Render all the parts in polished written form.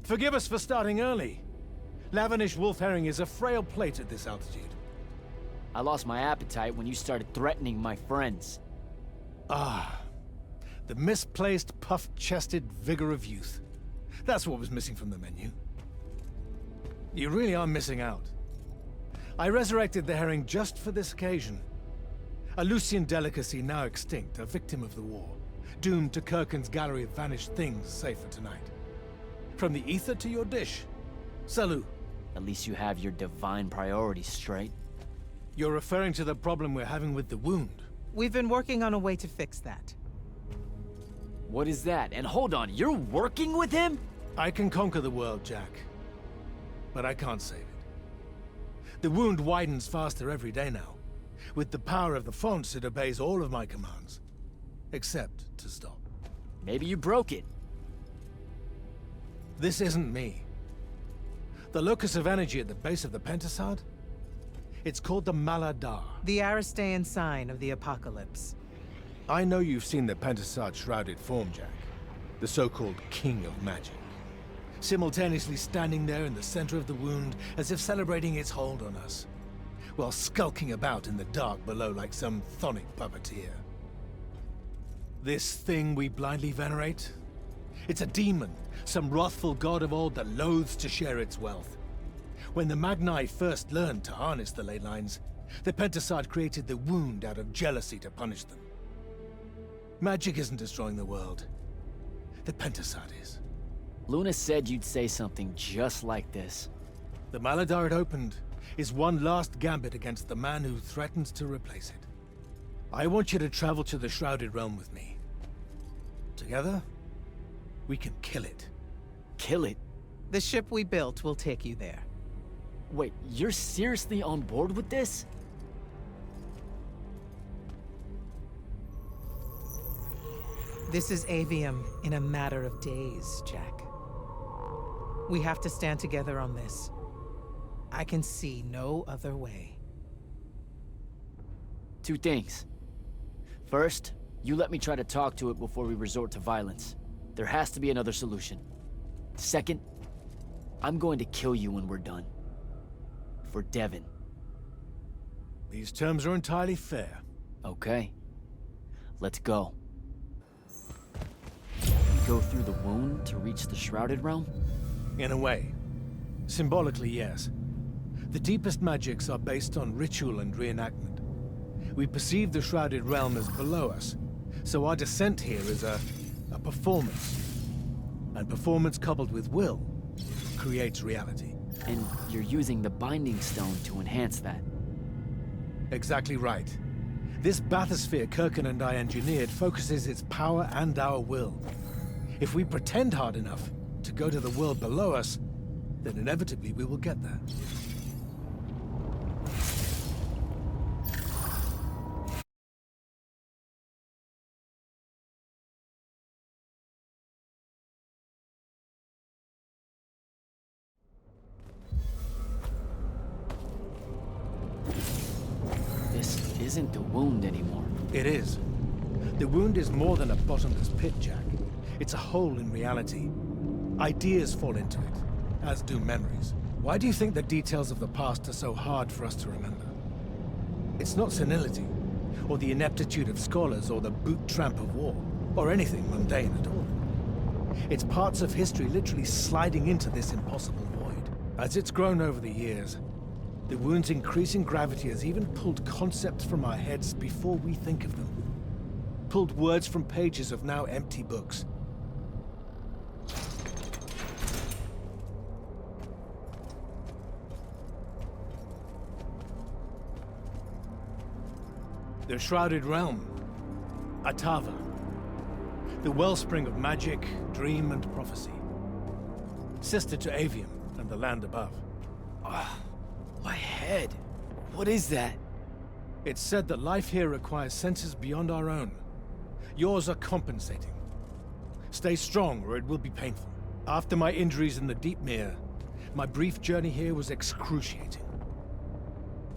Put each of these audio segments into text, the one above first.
Forgive us for starting early. Lavinish wolf herring is a frail plate at this altitude. I lost my appetite when you started threatening my friends. Ah, the misplaced, puff-chested vigor of youth. That's what was missing from the menu. You really are missing out. I resurrected the herring just for this occasion. A Lucian delicacy now extinct, a victim of the war, doomed to Kirkin's gallery of vanished things, save for tonight. From the ether to your dish. Salut. At least you have your divine priorities straight. You're referring to the problem we're having with the wound. We've been working on a way to fix that. What is that? And hold on, you're working with him? I can conquer the world, Jack. But I can't save it. The wound widens faster every day now. With the power of the fonts, it obeys all of my commands. Except to stop. Maybe you broke it. This isn't me. The locus of energy at the base of the Pentasad? It's called the Maladar. The Aristean sign of the apocalypse. I know you've seen the Pentasad shrouded form, Jack. The so-called King of Magic. Simultaneously standing there in the center of the wound, as if celebrating its hold on us, while skulking about in the dark below like some chthonic puppeteer. This thing we blindly venerate? It's a demon, some wrathful god of old that loathes to share its wealth. When the Magni first learned to harness the ley lines, the Pentasad created the wound out of jealousy to punish them. Magic isn't destroying the world. The Pentasad is. Luna said you'd say something just like this. The Maladar it opened is one last gambit against the man who threatens to replace it. I want you to travel to the Shrouded Realm with me. Together, we can kill it. Kill it? The ship we built will take you there. Wait, you're seriously on board with this? This is Aveum in a matter of days, Jack. We have to stand together on this. I can see no other way. Two things. First, you let me try to talk to it before we resort to violence. There has to be another solution. Second, I'm going to kill you when we're done. For Devon. These terms are entirely fair. Okay. Let's go. We go through the wound to reach the Shrouded Realm? In a way. Symbolically, yes. The deepest magics are based on ritual and reenactment. We perceive the Shrouded Realm as below us, so our descent here is a performance. And performance coupled with will creates reality. And you're using the Binding Stone to enhance that. Exactly right. This bathysphere Kirkin and I engineered focuses its power and our will. If we pretend hard enough to go to the world below us, then inevitably we will get there. This isn't the wound anymore. It is. The wound is more than a bottomless pit, Jack. It's a hole in reality. Ideas fall into it, as do memories. Why do you think the details of the past are so hard for us to remember? It's not senility, or the ineptitude of scholars, or the boot tramp of war, or anything mundane at all. It's parts of history literally sliding into this impossible void. As it's grown over the years, the wound's increasing gravity has even pulled concepts from our heads before we think of them. Pulled words from pages of now empty books. The Shrouded Realm. Atava. The wellspring of magic, dream, and prophecy. Sister to Aveum and the land above. My head. What is that? It's said that life here requires senses beyond our own. Yours are compensating. Stay strong, or it will be painful. After my injuries in the Deep Mere, my brief journey here was excruciating.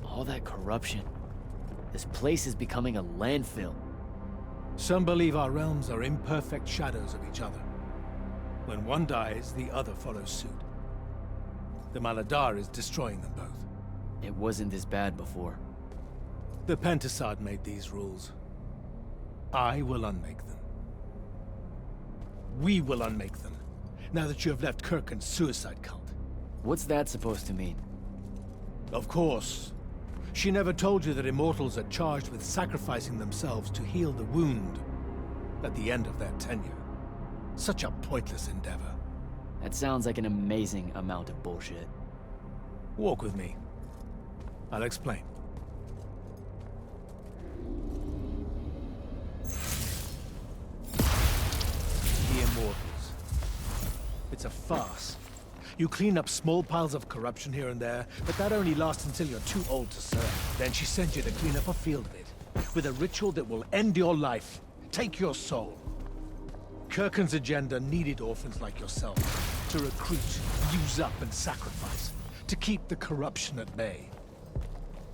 All that corruption. This place is becoming a landfill. Some believe our realms are imperfect shadows of each other. When one dies, the other follows suit. The Maladar is destroying them both. It wasn't this bad before. The Pentasad made these rules. I will unmake them. We will unmake them, now that you have left Kirkin's suicide cult. What's that supposed to mean? Of course. She never told you that Immortals are charged with sacrificing themselves to heal the wound at the end of their tenure. Such a pointless endeavor. That sounds like an amazing amount of bullshit. Walk with me. I'll explain. The Immortals. It's a farce. You clean up small piles of corruption here and there, but that only lasts until you're too old to serve. Then she sends you to clean up a field of it, with a ritual that will end your life, take your soul. Kirkin's agenda needed orphans like yourself to recruit, use up, and sacrifice, to keep the corruption at bay.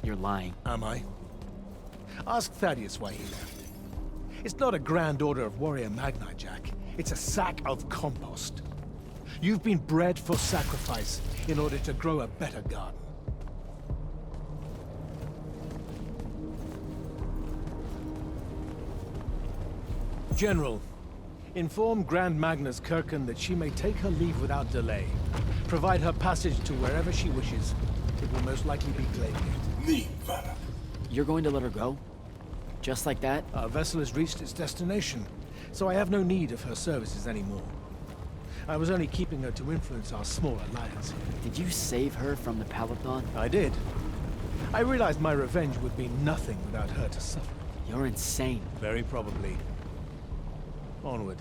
You're lying. Am I? Ask Thaddeus why he left. It's not a grand order of warrior magni, Jack. It's a sack of compost. You've been bred for sacrifice in order to grow a better garden. General, inform Grand Magnus Kirkin that she may take her leave without delay. Provide her passage to wherever she wishes. It will most likely be Glaviate. You're going to let her go? Just like that? Our vessel has reached its destination, so I have no need of her services anymore. I was only keeping her to influence our small alliance. Did you save her from the Paladon? I did. I realized my revenge would be nothing without her to suffer. You're insane. Very probably. Onward.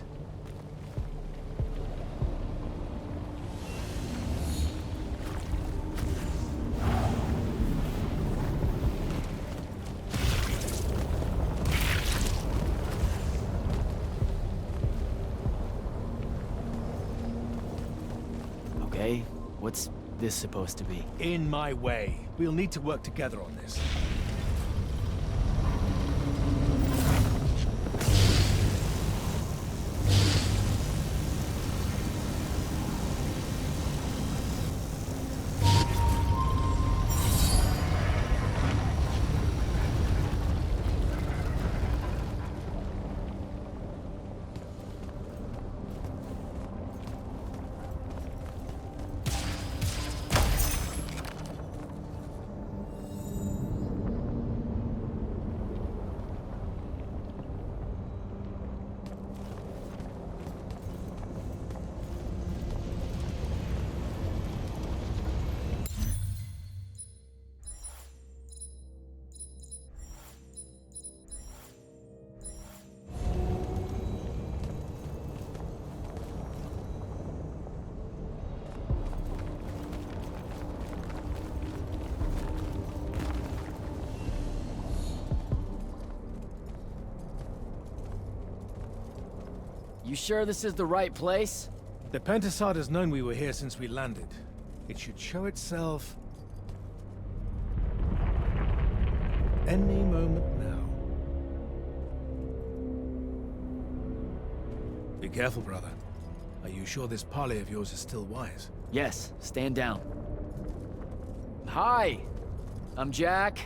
Okay, what's this supposed to be? In my way. We'll need to work together on this. You sure this is the right place? The Pentasad has known we were here since we landed. It should show itself any moment now. Be careful, brother. Are you sure this parley of yours is still wise? Yes, stand down. Hi, I'm Jack.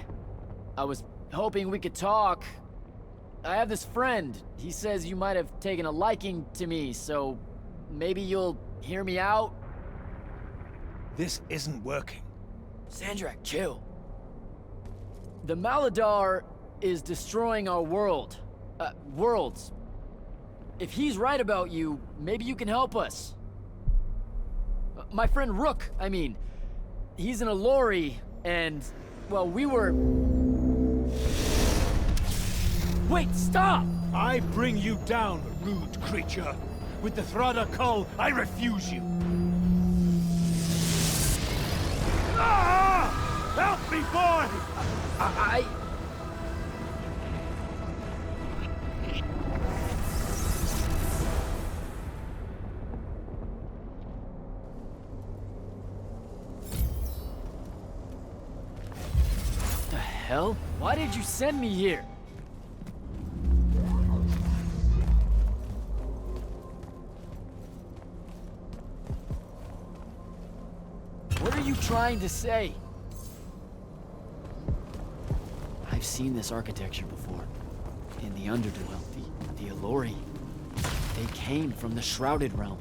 I was hoping we could talk. I have this friend. He says you might have taken a liking to me, so maybe you'll hear me out? This isn't working. Sandrak, chill. The Maladar is destroying our world. Worlds. If he's right about you, maybe you can help us. My friend Rook, I mean. He's in a lorry, and, well, we were... Wait, stop! I bring you down, rude creature. With the Thrada Cull, I refuse you. Ah! Help me, boy! I... What the hell? Why did you send me here? What are you trying to say? I've seen this architecture before. In the Underdwell, the Allori. They came from the Shrouded Realm.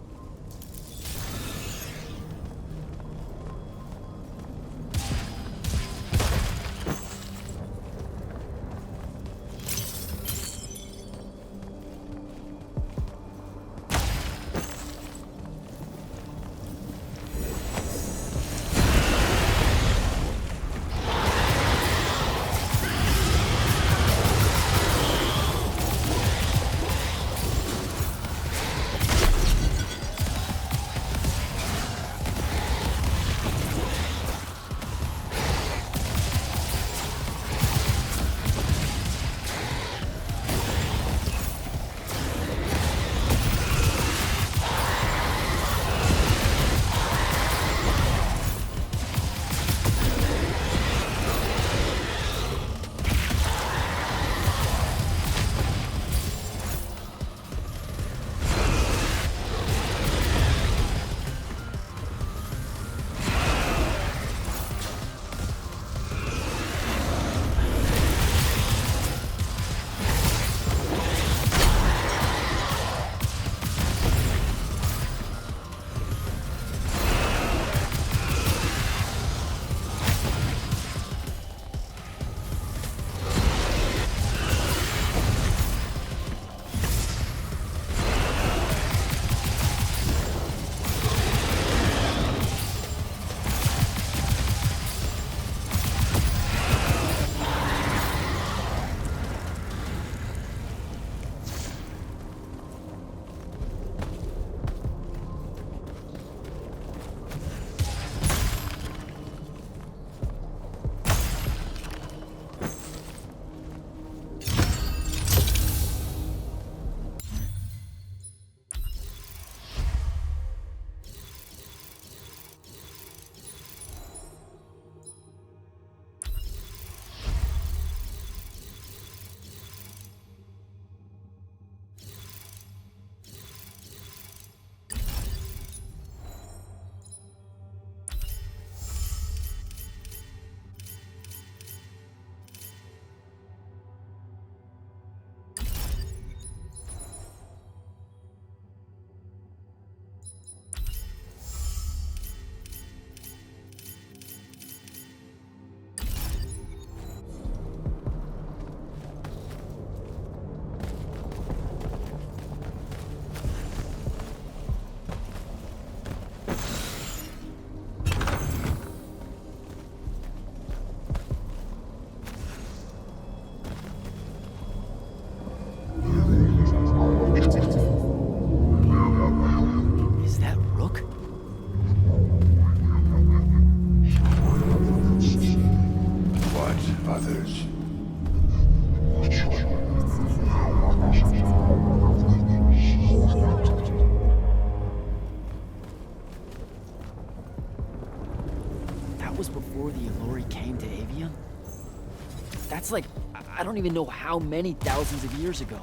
That's like, I don't even know how many thousands of years ago.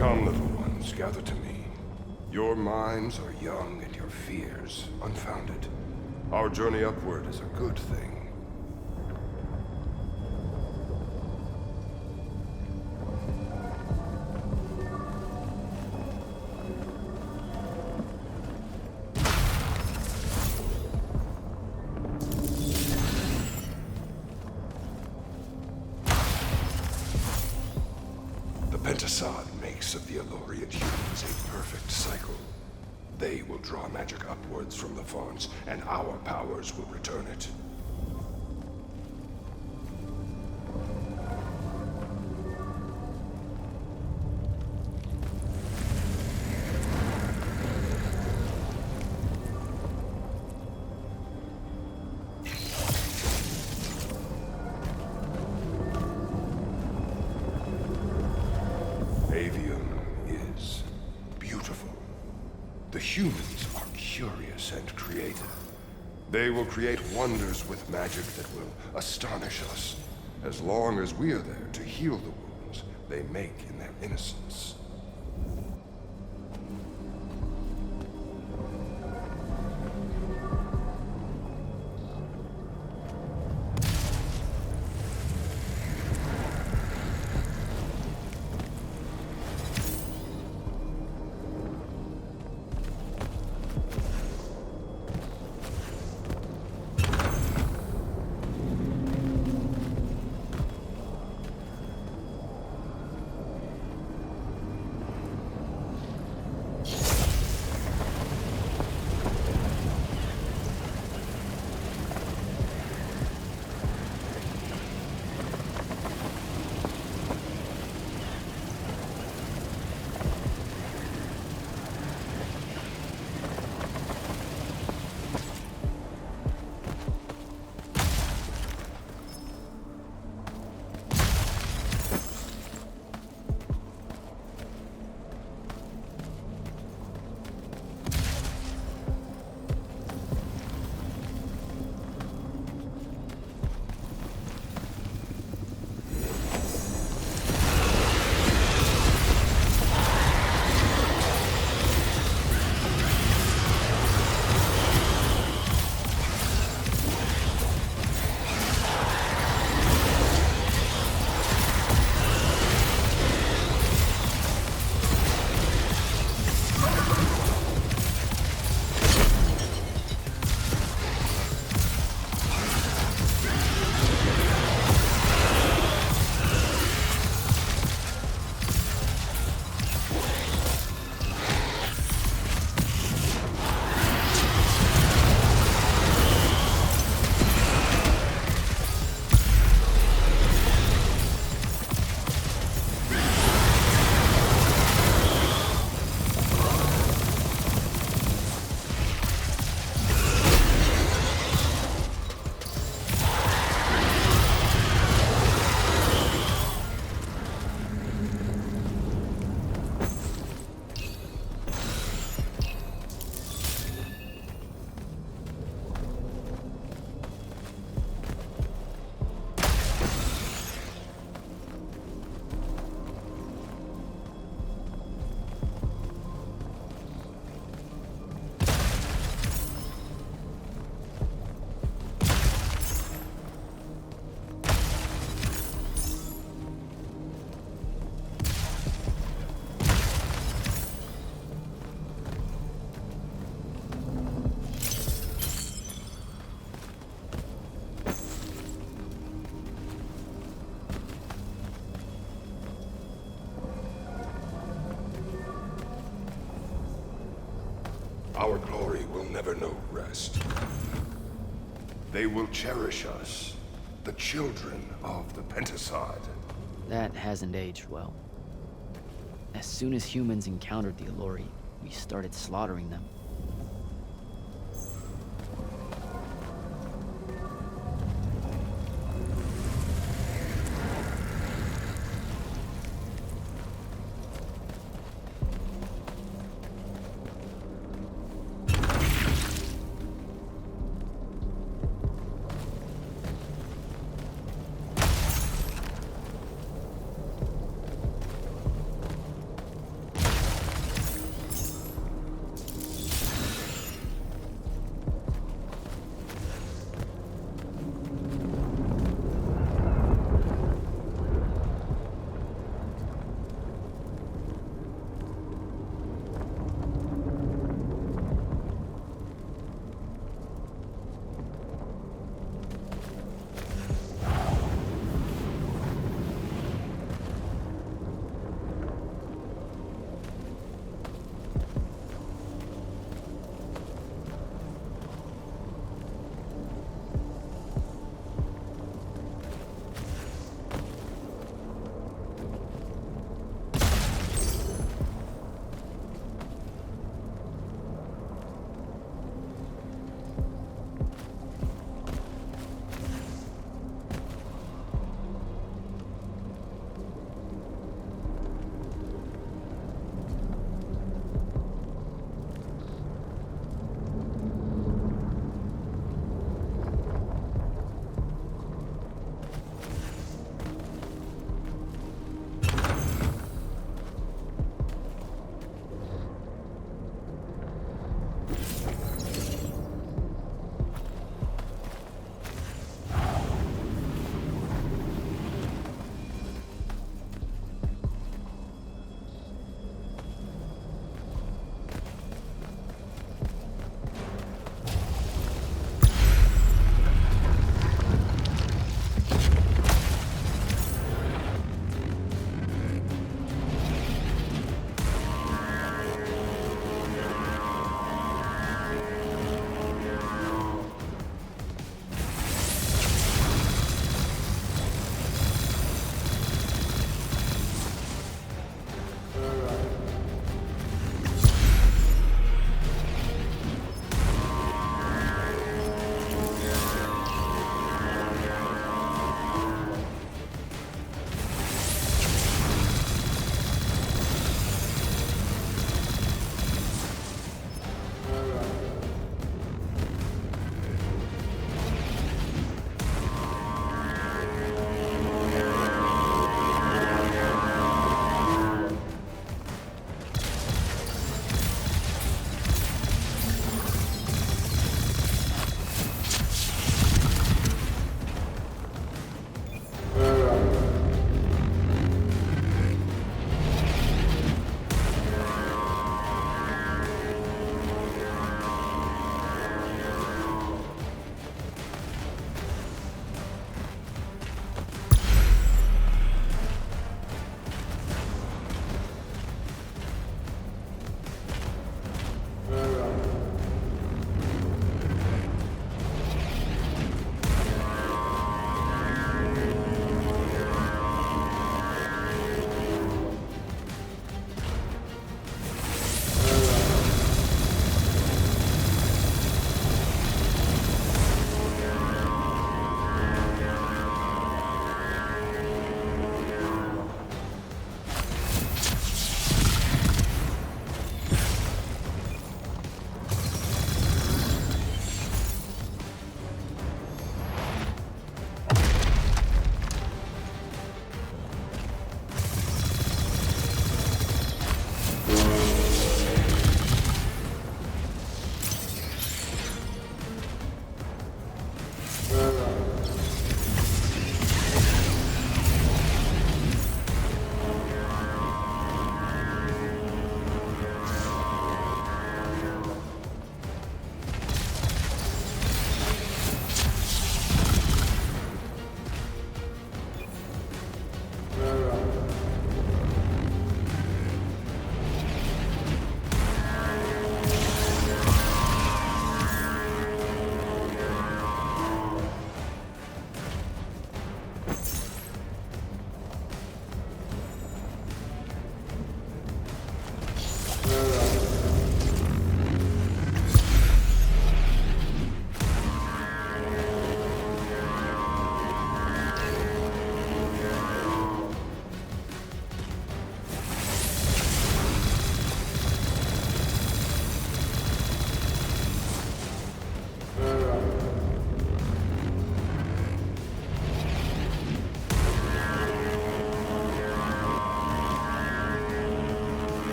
Come, little ones, gather to me. Your minds are young and your fears unfounded. Our journey upward is a good thing. Makes of the Elorian humans a perfect cycle. They will draw magic upwards from the fonts, and our powers will return it. Aveum is beautiful. The humans are curious and creative. They will create wonders with magic that will astonish us, as long as we are there to heal the wounds they make in their innocence. Our glory will never know rest. They will cherish us, the children of the Pentasod. That hasn't aged well. As soon as humans encountered the Elori, we started slaughtering them.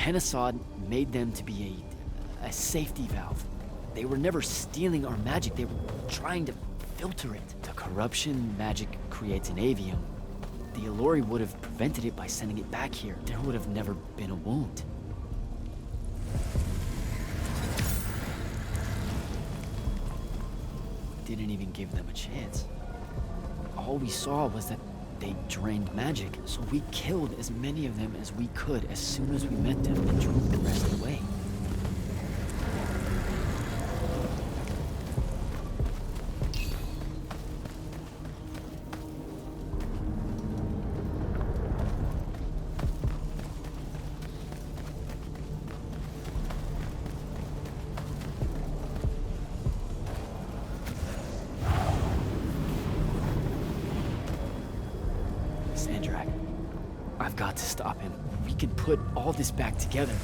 Pentasod made them to be a safety valve. They were never stealing our magic, they were trying to filter it. The corruption magic creates in Aveum, the Allori would have prevented it by sending it back here. There would have never been a wound. Didn't even give them a chance. All we saw was that they drained magic, so we killed as many of them as we could as soon as we met them and drove the rest away. I've got to stop him. We can put all this back together.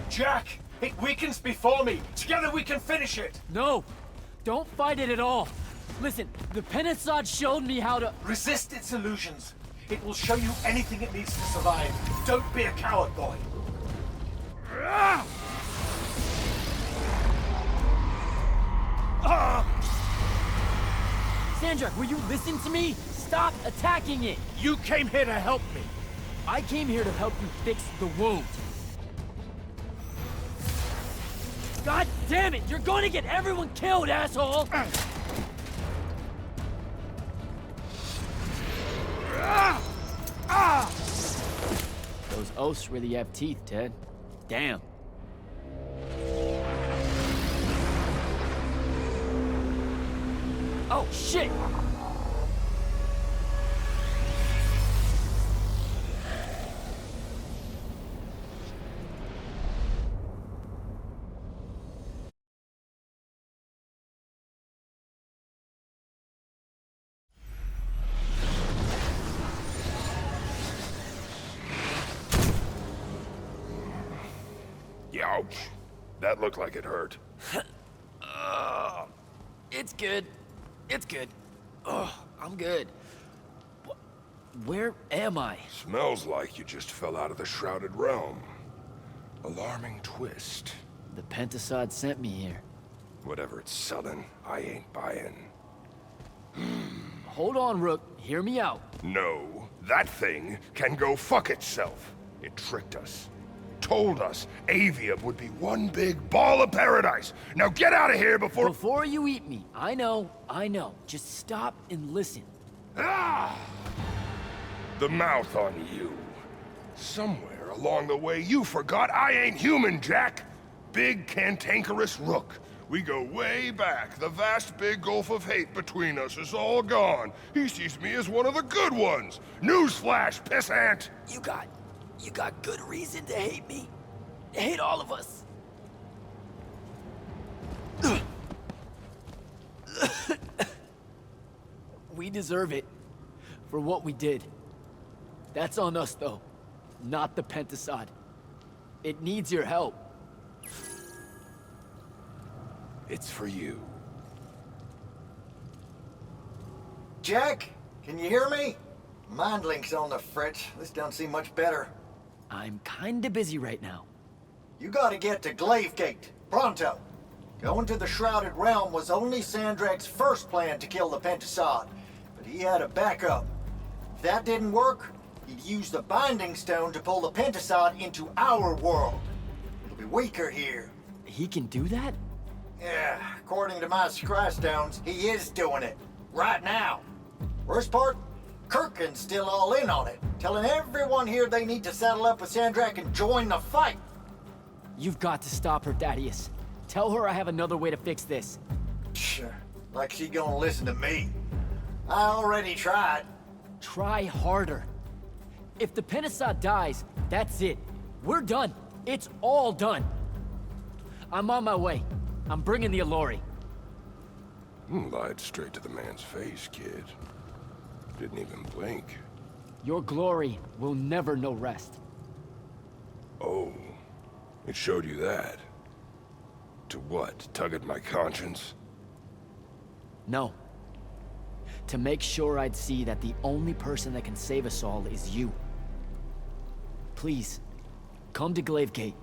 Jack! It weakens before me! Together we can finish it! No! Don't fight it at all! Listen, the Pentasod showed me how to— Resist its illusions. It will show you anything it needs to survive. Don't be a coward, boy. Sandrak, will you listen to me? Stop attacking it! You came here to help me. I came here to help you fix the wound. God damn it! You're going to get everyone killed, asshole! Those oaths really have teeth, Ted. Damn. Oh, shit! Ouch. That looked like it hurt. It's good. It's good. Oh, I'm good. Where am I? Smells like you just fell out of the Shrouded Realm. Alarming twist. The Pentasod sent me here. Whatever it's selling, I ain't buying. Hold on, Rook. Hear me out. No, that thing can go fuck itself. It tricked us. Told us Aveum would be one big ball of paradise. Now get out of here before— Before you eat me. I know. Just stop and listen. Ah! The mouth on you. Somewhere along the way you forgot I ain't human, Jack. Big cantankerous Rook. We go way back. The vast big gulf of hate between us is all gone. He sees me as one of the good ones. Newsflash, pissant! You got good reason to hate me. Hate all of us. We deserve it for what we did. That's on us, though, not the Pentasod. It needs your help. It's for you. Jack, can you hear me? Mind link's on the fritz. This don't seem much better. I'm kinda busy right now. You gotta get to Glavegate. Pronto. Going to the Shrouded Realm was only Sandrak's first plan to kill the Pentasod, but he had a backup. If that didn't work, he'd use the Binding Stone to pull the Pentasod into our world. It'll be weaker here. He can do that? Yeah, according to my Scry Stones, he is doing it. Right now. Worst part? Kirkin's still all in on it, telling everyone here they need to saddle up with Sandrak and join the fight. You've got to stop her, Thaddeus. Tell her I have another way to fix this. Sure, like she gonna listen to me. I already tried. Try harder. If the Pentasod dies, that's it. We're done. It's all done. I'm on my way. I'm bringing the Allori. Lied straight to the man's face, kid. Didn't even blink. Your glory will never know rest. Oh, it showed you that. To what? Tug at my conscience? No. To make sure I'd see that the only person that can save us all is you. Please, come to Glavegate.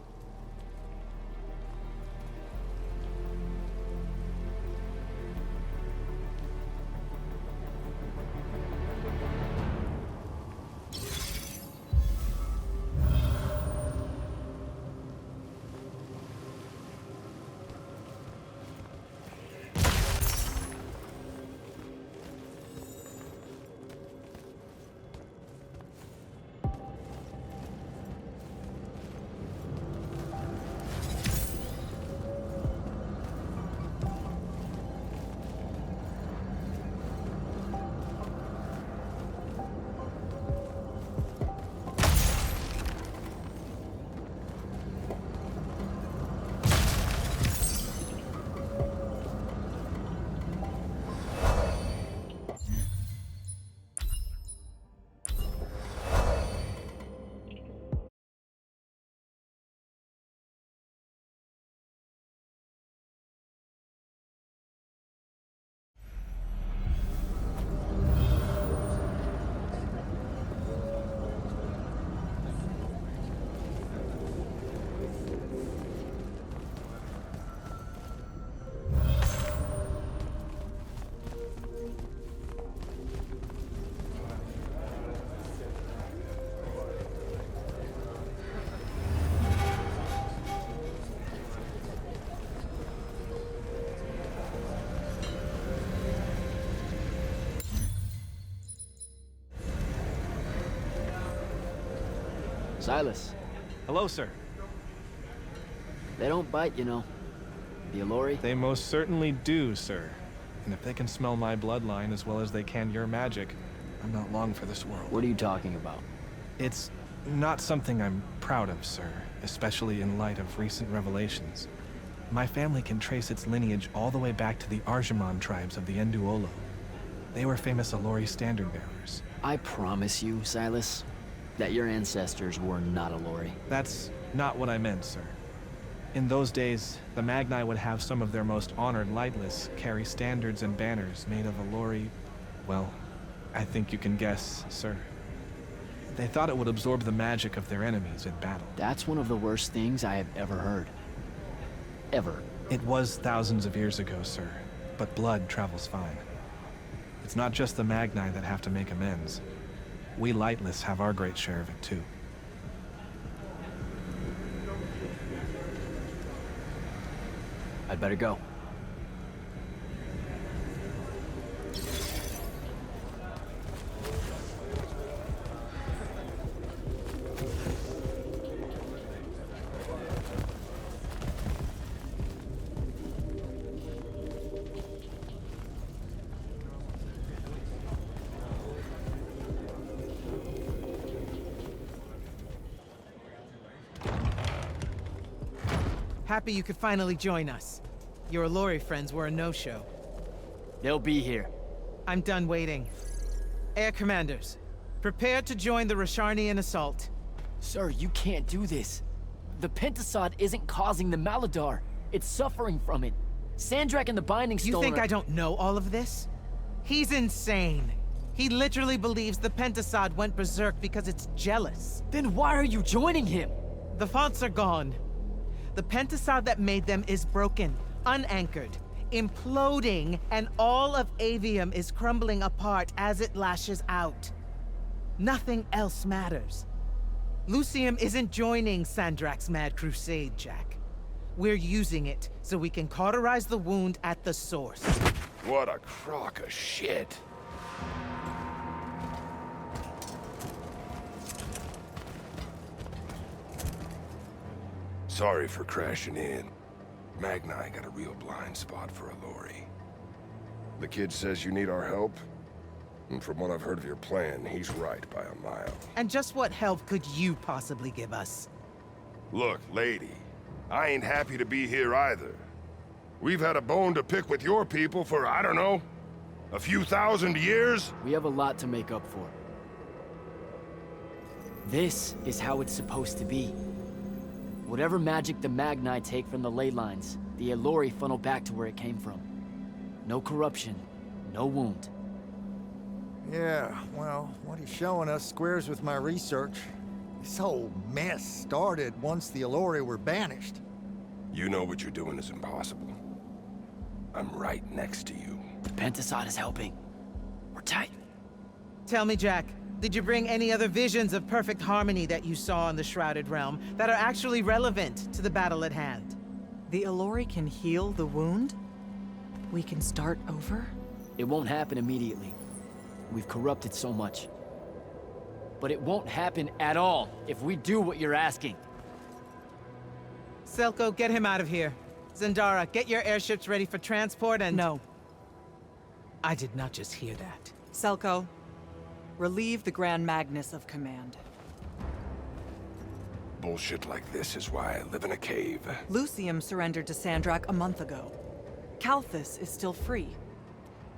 Silas, Hello, sir. they don't bite, you know. The Allori? They most certainly do, sir. And if they can smell my bloodline as well as they can your magic, I'm not long for this world. What are you talking about? It's not something I'm proud of, sir, especially in light of recent revelations. My family can trace its lineage all the way back to the Arjamon tribes of the Enduolo. They were famous Allori standard bearers. I promise you, Silas, that your ancestors were not Allori. That's not what I meant, sir. In those days, the Magni would have some of their most honored lightless carry standards and banners made of Allori. Well, I think you can guess, sir. They thought it would absorb the magic of their enemies in battle. That's one of the worst things I have ever heard. Ever. It was thousands of years ago, sir, but blood travels fine. It's not just the Magni that have to make amends. We lightless have our great share of it, too. I'd better go. Happy you could finally join us. Your Allori friends were a no-show. They'll be here. I'm done waiting. Air Commanders, prepare to join the Rasharnian assault. Sir, you can't do this. The Pentasod isn't causing the Maladar. It's suffering from it. Sandrak and the Binding Stone You think are... I don't know all of this? He's insane. He literally believes the Pentasod went berserk because it's jealous. Then why are you joining him? The fonts are gone. The Pentasod that made them is broken. unanchored, imploding, and all of Aveum is crumbling apart as it lashes out. Nothing else matters. Lucium isn't joining Sandrak's mad crusade, Jack. We're using it so we can cauterize the wound at the source. What a crock of shit. Sorry for crashing in. Magni got a real blind spot for Alori. The kid says you need our help, and from what I've heard of your plan, he's right by a mile. And just what help could you possibly give us? Look, lady, I ain't happy to be here either. We've had a bone to pick with your people for, I don't know, a few thousand years? We have a lot to make up for. This is how it's supposed to be. Whatever magic the Magni take from the ley lines, the Alori funnel back to where it came from. No corruption, no wound. Yeah, well, what he's showing us squares with my research. This whole mess started once the Alori were banished. You know what you're doing is impossible. I'm right next to you. The Pentasod is helping. We're tight. Tell me, Jack, did you bring any other visions of perfect harmony that you saw in the Shrouded Realm that are actually relevant to the battle at hand? The Alori can heal the wound? We can start over? It won't happen immediately. We've corrupted so much. But it won't happen at all if we do what you're asking. Selko, get him out of here. Zendara, get your airships ready for transport and— No. I did not just hear that. Selko, relieve the Grand Magnus of command. Bullshit like this is why I live in a cave. Lucium surrendered to Sandrak a month ago. Kalthus is still free.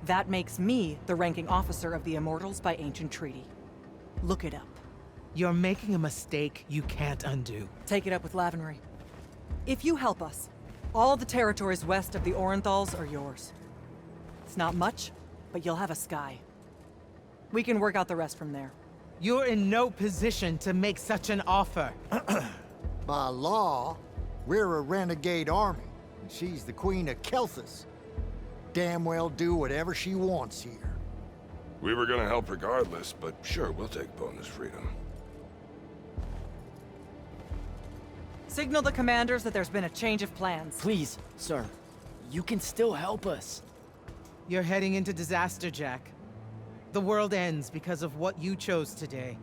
That makes me the ranking officer of the Immortals by ancient treaty. Look it up. You're making a mistake you can't undo. Take it up with Lavenry. If you help us, all the territories west of the Orenthals are yours. It's not much, but you'll have a sky. We can work out the rest from there. You're in no position to make such an offer. By law, we're a renegade army, and she's the queen of Kalthus. Damn well do whatever she wants here. We were gonna help regardless, but sure, we'll take bonus freedom. Signal the commanders that there's been a change of plans. Please, sir. You can still help us. You're heading into disaster, Jack. The world ends because of what you chose today.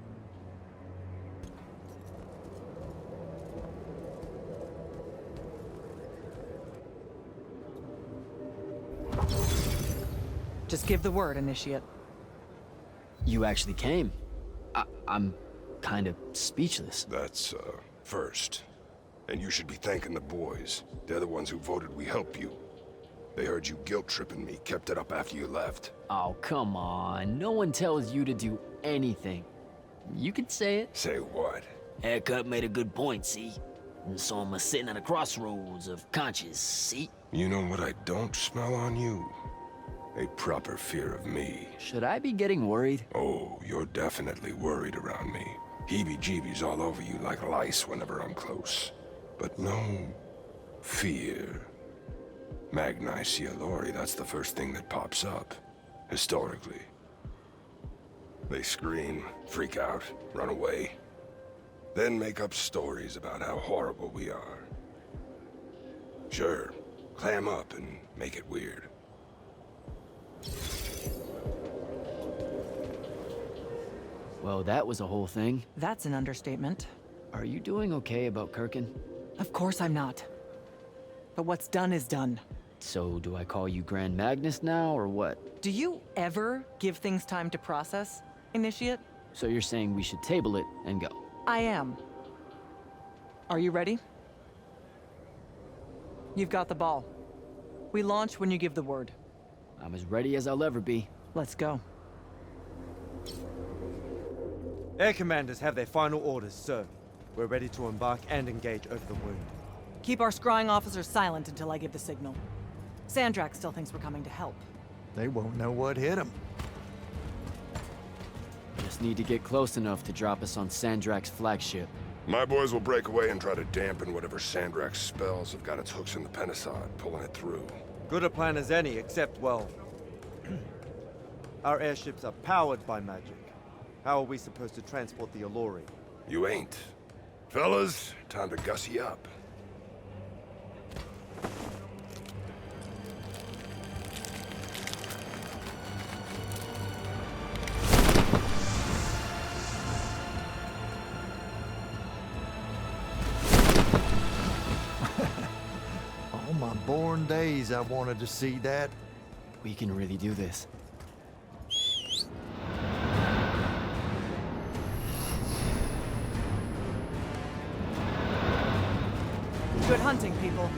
Just give the word, Initiate. You actually came. I'm kind of speechless. That's, first. And you should be thanking the boys. They're the ones who voted we help you. They heard you guilt-tripping me, kept it up after you left. Oh, come on. No one tells you to do anything. You can say it. Say what? Haircut made a good point, see? And so I'm sitting at a crossroads of conscience, see? You know what I don't smell on you? A proper fear of me. Should I be getting worried? Oh, you're definitely worried around me. Heebie-jeebies all over you like lice whenever I'm close. But no fear. Magni see Alori, that's the first thing that pops up, historically. They scream, freak out, run away, then make up stories about how horrible we are. Sure, clam up and make it weird. Well, that was a whole thing. That's an understatement. Are you doing okay about Kirkin? Of course I'm not. But what's done is done. So, do I call you Grand Magnus now, or what? Do you ever give things time to process, Initiate? So you're saying we should table it and go? I am. Are you ready? You've got the ball. We launch when you give the word. I'm as ready as I'll ever be. Let's go. Air commanders have their final orders, sir. We're ready to embark and engage over the wound. Keep our scrying officers silent until I give the signal. Sandrak still thinks we're coming to help. They won't know what hit them. Just need to get close enough to drop us on Sandrak's flagship. My boys will break away and try to dampen whatever Sandrak's spells have got its hooks in the Pentasod, pulling it through. Good a plan as any, except, well... our airships are powered by magic. How are we supposed to transport the Alluri? You ain't. Fellas, time to gussy up. All my born days I wanted to see that. We can really do this. Good hunting, people.